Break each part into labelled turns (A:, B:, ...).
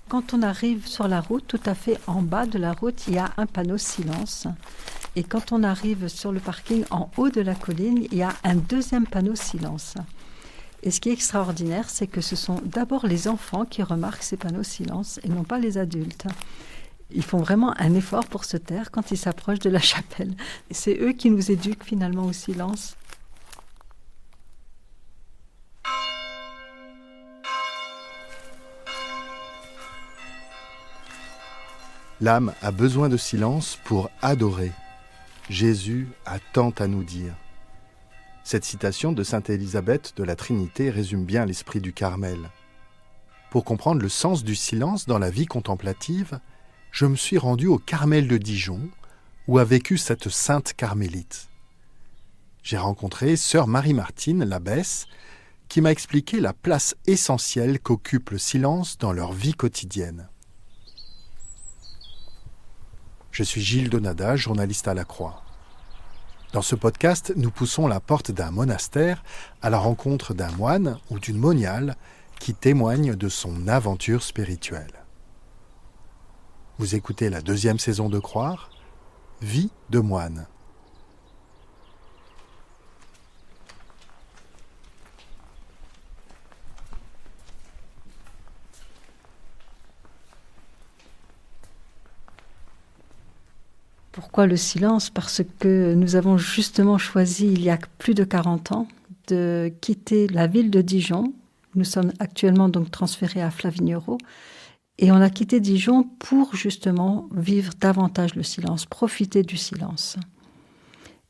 A: Quand on arrive sur la route, tout à fait en bas de la route, il y a un panneau silence. Et quand on arrive sur le parking, en haut de la colline, il y a un deuxième panneau silence. Et ce qui est extraordinaire, c'est que ce sont d'abord les enfants qui remarquent ces panneaux silence et non pas les adultes. Ils font vraiment un effort pour se taire quand ils s'approchent de la chapelle. Et c'est eux qui nous éduquent finalement au silence.
B: L'âme a besoin de silence pour adorer. Jésus a tant à nous dire. Cette citation de sainte Élisabeth de la Trinité résume bien l'esprit du Carmel. Pour comprendre le sens du silence dans la vie contemplative, je me suis rendu au Carmel de Dijon, où a vécu cette sainte carmélite. J'ai rencontré sœur Marie-Martine, l'abbesse, qui m'a expliqué la place essentielle qu'occupe le silence dans leur vie quotidienne. Je suis Gilles Donada, journaliste à La Croix. Dans ce podcast, nous poussons la porte d'un monastère à la rencontre d'un moine ou d'une moniale qui témoigne de son aventure spirituelle. Vous écoutez la 2e saison de Croire, Vie de moine.
A: Pourquoi le silence ? Parce que nous avons justement choisi, il y a plus de 40 ans, de quitter la ville de Dijon. Nous sommes actuellement donc transférés à Flavignereau. Et on a quitté Dijon pour justement vivre davantage le silence, profiter du silence.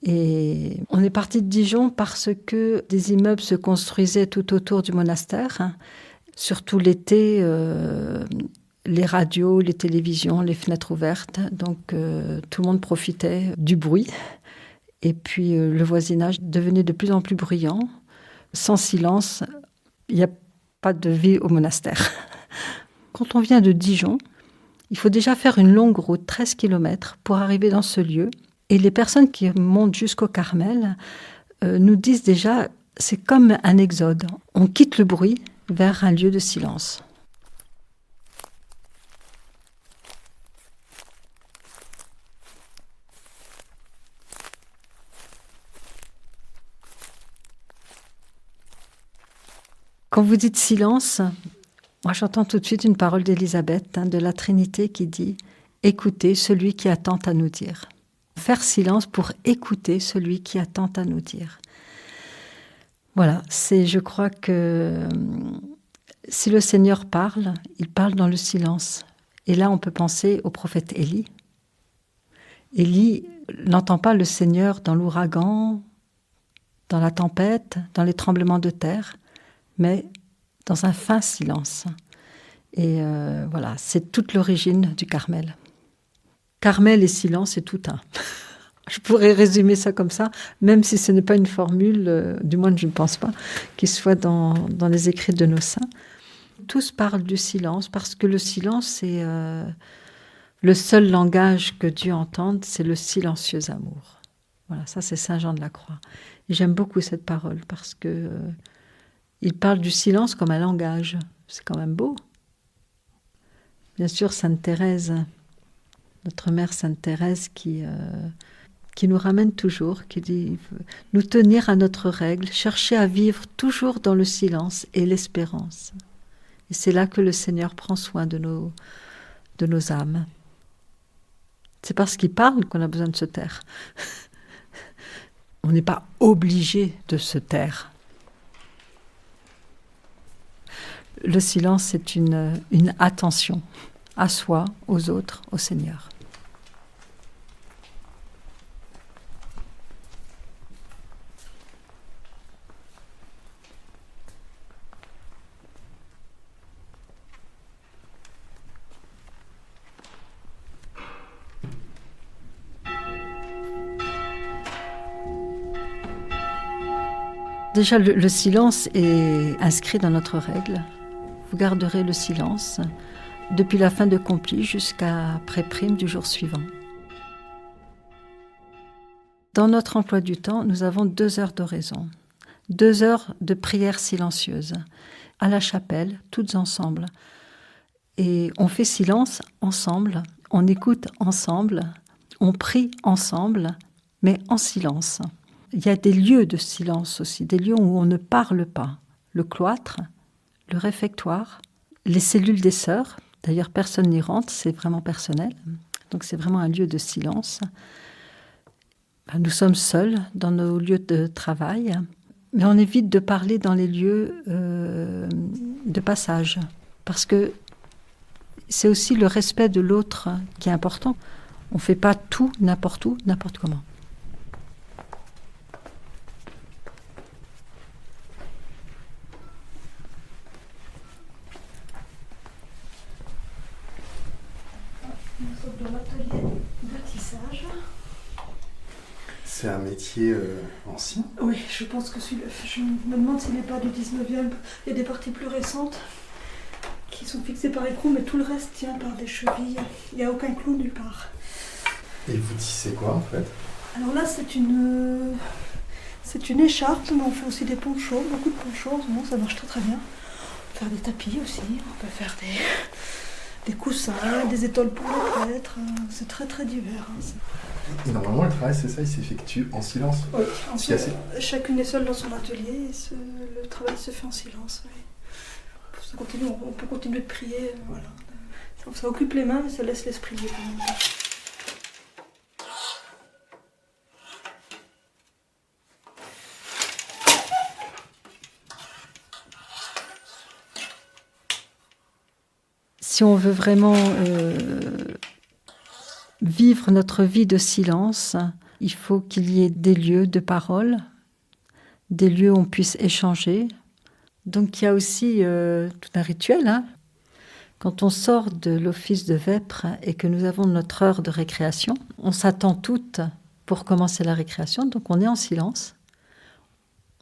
A: Et on est parti de Dijon parce que des immeubles se construisaient tout autour du monastère. Surtout l'été, les radios, les télévisions, les fenêtres ouvertes. Donc tout le monde profitait du bruit. Et puis le voisinage devenait de plus en plus bruyant. Sans silence, il n'y a pas de vie au monastère. Quand on vient de Dijon, il faut déjà faire une longue route, 13 km, pour arriver dans ce lieu. Et les personnes qui montent jusqu'au Carmel nous disent déjà, c'est comme un exode. On quitte le bruit vers un lieu de silence. Quand vous dites silence, moi j'entends tout de suite une parole d'Élisabeth, de la Trinité, qui dit « Écoutez celui qui a tant à nous dire ». Faire silence pour écouter celui qui a tant à nous dire. Voilà, je crois que si le Seigneur parle, il parle dans le silence. Et là, on peut penser au prophète Élie. Élie n'entend pas le Seigneur dans l'ouragan, dans la tempête, dans les tremblements de terre, mais dans un fin silence. Et voilà, c'est toute l'origine du Carmel. Carmel et silence, c'est tout un. Je pourrais résumer ça comme ça, même si ce n'est pas une formule, du moins je ne pense pas, qui soit dans les écrits de nos saints. Tous parlent du silence, parce que le silence, c'est le seul langage que Dieu entende, c'est le silencieux amour. Voilà, ça c'est Saint Jean de la Croix. Et j'aime beaucoup cette parole, parce que il parle du silence comme un langage. C'est quand même beau. Bien sûr, Sainte Thérèse, notre mère Sainte Thérèse, qui nous ramène toujours, qui dit « Nous tenir à notre règle, chercher à vivre toujours dans le silence et l'espérance. » Et c'est là que le Seigneur prend soin de nos âmes. C'est parce qu'il parle qu'on a besoin de se taire. On n'est pas obligé de se taire. Le silence, c'est une attention à soi, aux autres, au Seigneur. Déjà, le silence est inscrit dans notre règle. Vous garderez le silence depuis la fin de compli jusqu'à pré-prime du jour suivant. Dans notre emploi du temps, nous avons 2 heures d'oraison, 2 heures de prière silencieuse, à la chapelle, toutes ensemble. Et on fait silence ensemble, on écoute ensemble, on prie ensemble, mais en silence. Il y a des lieux de silence aussi, des lieux où on ne parle pas. Le cloître, le réfectoire, les cellules des sœurs. D'ailleurs, personne n'y rentre, c'est vraiment personnel. Donc c'est vraiment un lieu de silence. Nous sommes seuls dans nos lieux de travail, mais on évite de parler dans les lieux de passage, parce que c'est aussi le respect de l'autre qui est important. On ne fait pas tout, n'importe où, n'importe comment.
C: Nous sommes dans l'atelier de tissage.
B: C'est un métier ancien.
C: Oui, je pense que je me demande s'il n'est pas du 19e. Il y a des parties plus récentes qui sont fixées par écrou, mais tout le reste tient par des chevilles. Il n'y a aucun clou nulle part.
B: Et vous tissez quoi en fait?
C: Alors là, c'est une écharpe, mais on fait aussi des ponchos, beaucoup de ponchos. Bon, ça marche très très bien. On peut faire des tapis aussi, on peut faire des coussins, des étoiles pour les prêtres. C'est très très divers.
B: Et normalement, le travail, c'est ça, il s'effectue en silence.
C: Oui, chacune est seule dans son atelier et le travail se fait en silence. Oui. On peut continuer de prier. Voilà. Ça occupe les mains, mais ça laisse l'esprit libre.
A: Si on veut vraiment vivre notre vie de silence, il faut qu'il y ait des lieux de parole, des lieux où on puisse échanger. Donc il y a aussi tout un rituel. Quand on sort de l'office de vêpres et que nous avons notre heure de récréation, on s'attend toutes pour commencer la récréation, donc on est en silence.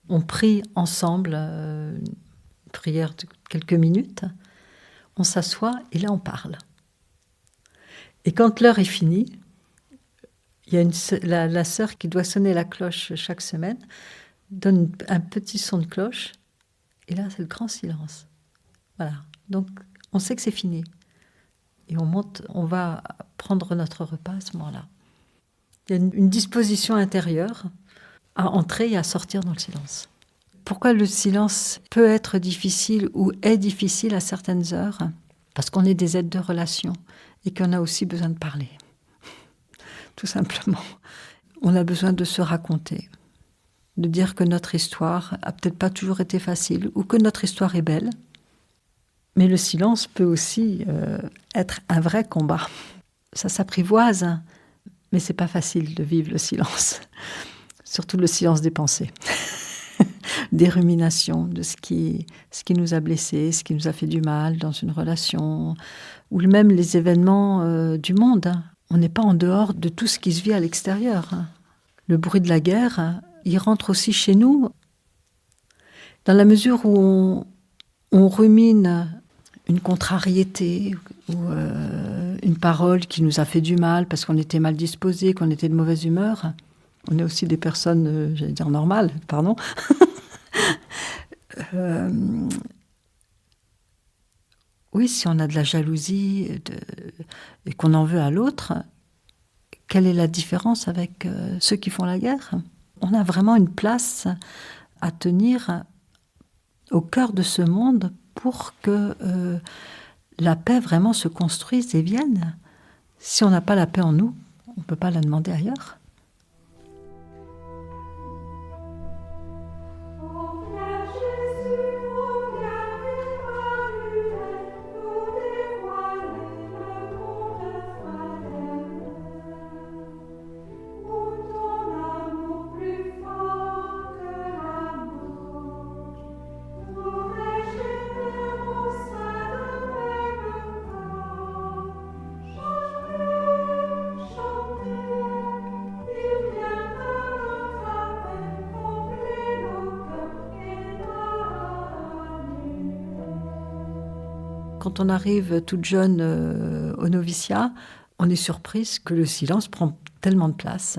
A: On prie ensemble, une prière de quelques minutes. On s'assoit et là on parle. Et quand l'heure est finie, il y a la sœur qui doit sonner la cloche chaque semaine, donne un petit son de cloche, et là c'est le grand silence. Voilà. Donc on sait que c'est fini. Et on va prendre notre repas à ce moment-là. Il y a une disposition intérieure à entrer et à sortir dans le silence. Pourquoi le silence peut être difficile ou est difficile à certaines heures? Parce qu'on est des êtres de relation et qu'on a aussi besoin de parler. Tout simplement. On a besoin de se raconter, de dire que notre histoire a peut-être pas toujours été facile ou que notre histoire est belle. Mais le silence peut aussi être un vrai combat. Ça s'apprivoise, mais c'est pas facile de vivre le silence. Surtout le silence des pensées. Des ruminations de ce qui nous a blessés, ce qui nous a fait du mal dans une relation, ou même les événements du monde. On n'est pas en dehors de tout ce qui se vit à l'extérieur. Le bruit de la guerre, il rentre aussi chez nous, dans la mesure où on rumine une contrariété ou une parole qui nous a fait du mal parce qu'on était mal disposés, qu'on était de mauvaise humeur. On est aussi des personnes, j'allais dire normales, pardon. Oui, si on a de la jalousie et qu'on en veut à l'autre, quelle est la différence avec ceux qui font la guerre? On a vraiment une place à tenir au cœur de ce monde pour que la paix vraiment se construise et vienne. Si on n'a pas la paix en nous, on ne peut pas la demander ailleurs. Quand on arrive toute jeune au noviciat, on est surprise que le silence prend tellement de place.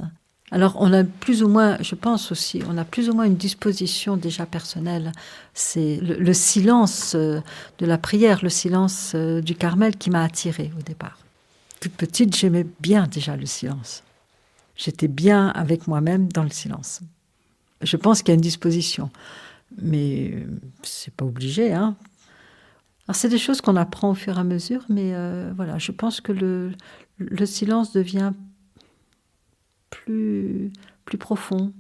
A: Alors, on a plus ou moins, je pense aussi, on a plus ou moins une disposition déjà personnelle. C'est le silence de la prière, le silence du Carmel qui m'a attirée au départ. Toute petite, j'aimais bien déjà le silence. J'étais bien avec moi-même dans le silence. Je pense qu'il y a une disposition, mais c'est pas obligé, hein. Alors, c'est des choses qu'on apprend au fur et à mesure, mais voilà, je pense que le silence devient plus profond.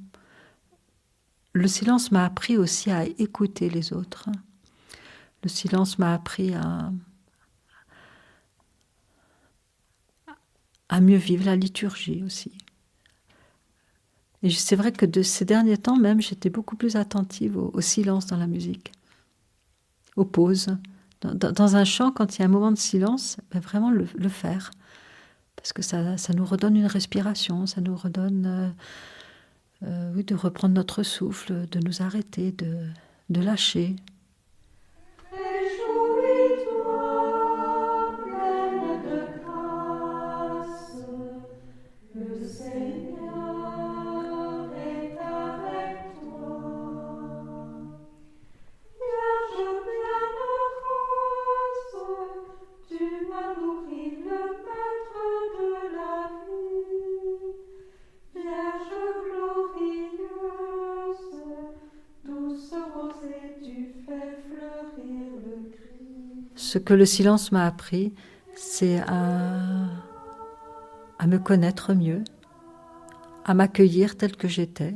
A: Le silence m'a appris aussi à écouter les autres. Le silence m'a appris à mieux vivre la liturgie aussi. Et c'est vrai que de ces derniers temps même, j'étais beaucoup plus attentive au silence dans la musique, aux pauses. Dans un chant, quand il y a un moment de silence, ben vraiment le faire. Parce que ça nous redonne une respiration, ça nous redonne oui, de reprendre notre souffle, de nous arrêter, de lâcher.
D: Réjouis-toi, pleine de grâce, le Seigneur est avec toi. Vierge bienheureuse, tu as nourri le Maître de la vie. Vierge glorieuse, douce rosée, tu fais fleurir le gris.
A: Ce que le silence m'a appris, c'est à me connaître mieux, à m'accueillir telle que j'étais.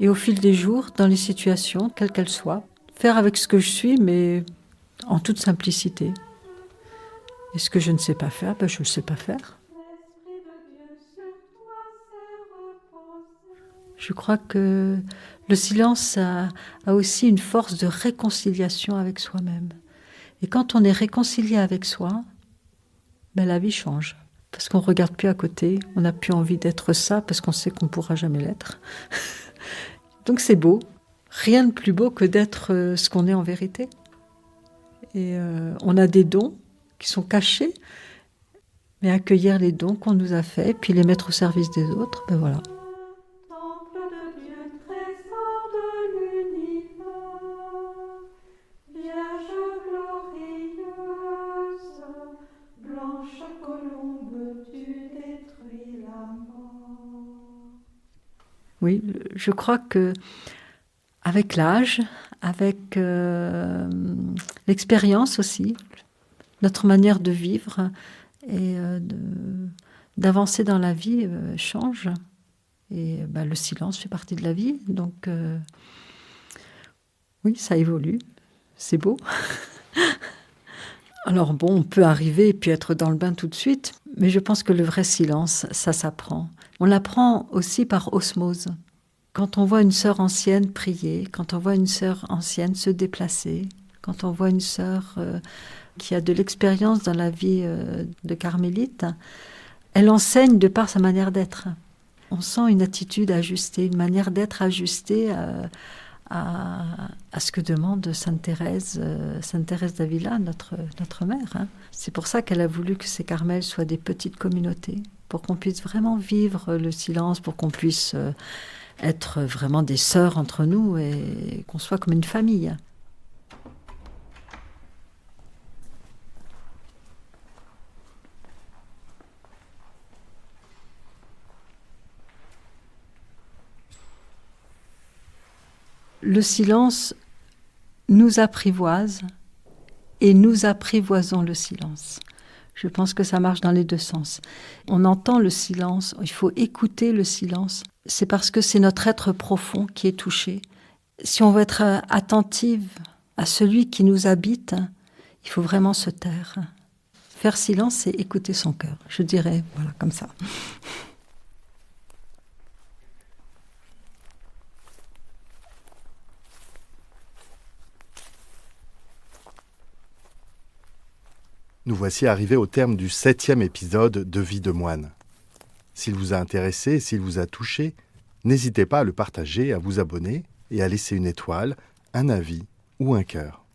A: Et au fil des jours, dans les situations, quelles qu'elles soient, faire avec ce que je suis, mais en toute simplicité. Et ce que je ne sais pas faire, ben je ne le sais pas faire.
D: L'Esprit de Dieu sur toi s'est reposé.
A: Je crois que le silence a aussi une force de réconciliation avec soi-même. Et quand on est réconcilié avec soi, ben la vie change. Parce qu'on ne regarde plus à côté, on n'a plus envie d'être ça, parce qu'on sait qu'on ne pourra jamais l'être. Donc c'est beau. Rien de plus beau que d'être ce qu'on est en vérité. Et on a des dons qui sont cachés, mais accueillir les dons qu'on nous a faits, puis les mettre au service des autres, ben voilà.
D: Temple de Dieu, trésor de l'univers, Vierge glorieuse, blanche colombe, tu détruis la mort.
A: Oui, je crois que avec l'âge, avec l'expérience aussi, notre manière de vivre et d'avancer dans la vie change. Et ben, le silence fait partie de la vie, donc oui, ça évolue, c'est beau. Alors bon, on peut arriver et puis être dans le bain tout de suite, mais je pense que le vrai silence, ça s'apprend. On l'apprend aussi par osmose. Quand on voit une sœur ancienne prier, quand on voit une sœur ancienne se déplacer, quand on voit une sœur qui a de l'expérience dans la vie de carmélite, elle enseigne de par sa manière d'être. On sent une attitude ajustée, une manière d'être ajustée à ce que demande Sainte Thérèse d'Avila, notre mère. Hein. C'est pour ça qu'elle a voulu que ces carmels soient des petites communautés, pour qu'on puisse vraiment vivre le silence, pour qu'on puisse être vraiment des sœurs entre nous et qu'on soit comme une famille. Le silence nous apprivoise et nous apprivoisons le silence. Je pense que ça marche dans les deux sens. On entend le silence, il faut écouter le silence. C'est parce que c'est notre être profond qui est touché. Si on veut être attentive à celui qui nous habite, il faut vraiment se taire. Faire silence, c'est écouter son cœur. Je dirais, voilà, comme ça.
B: Nous voici arrivés au terme du 7e épisode de Vie de moine. S'il vous a intéressé, s'il vous a touché, n'hésitez pas à le partager, à vous abonner et à laisser une étoile, un avis ou un cœur.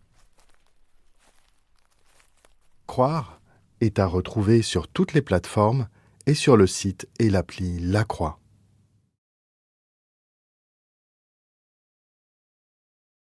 B: Croire est à retrouver sur toutes les plateformes et sur le site et l'appli La Croix.